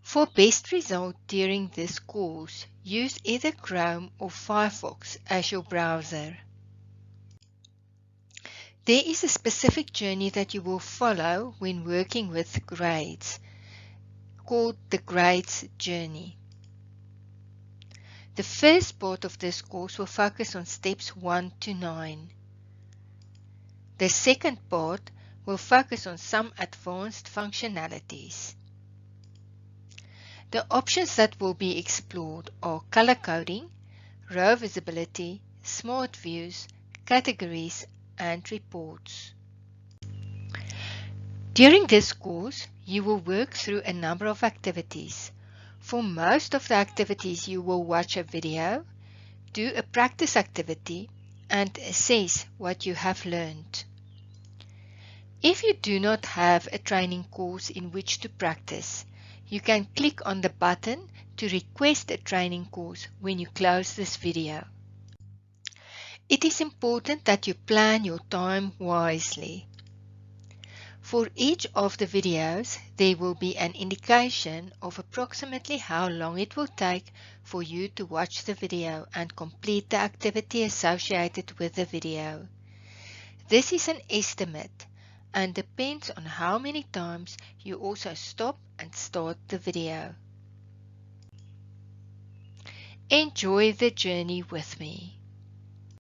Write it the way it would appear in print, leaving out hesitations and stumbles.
For best result during this course, use either Chrome or Firefox as your browser. There is a specific journey that you will follow when working with grades, called the grades journey. The first part of this course will focus on steps 1 to 9. The second part will focus on some advanced functionalities. The options that will be explored are color coding, row visibility, smart views, categories, and reports. During this course, you will work through a number of activities. For most of the activities, you will watch a video, do a practice activity, and assess what you have learned. If you do not have a training course in which to practice, you can click on the button to request a training course when you close this video. It is important that you plan your time wisely. For each of the videos, there will be an indication of approximately how long it will take for you to watch the video and complete the activity associated with the video. This is an estimate and depends on how many times you also stop and start the video. Enjoy the journey with me.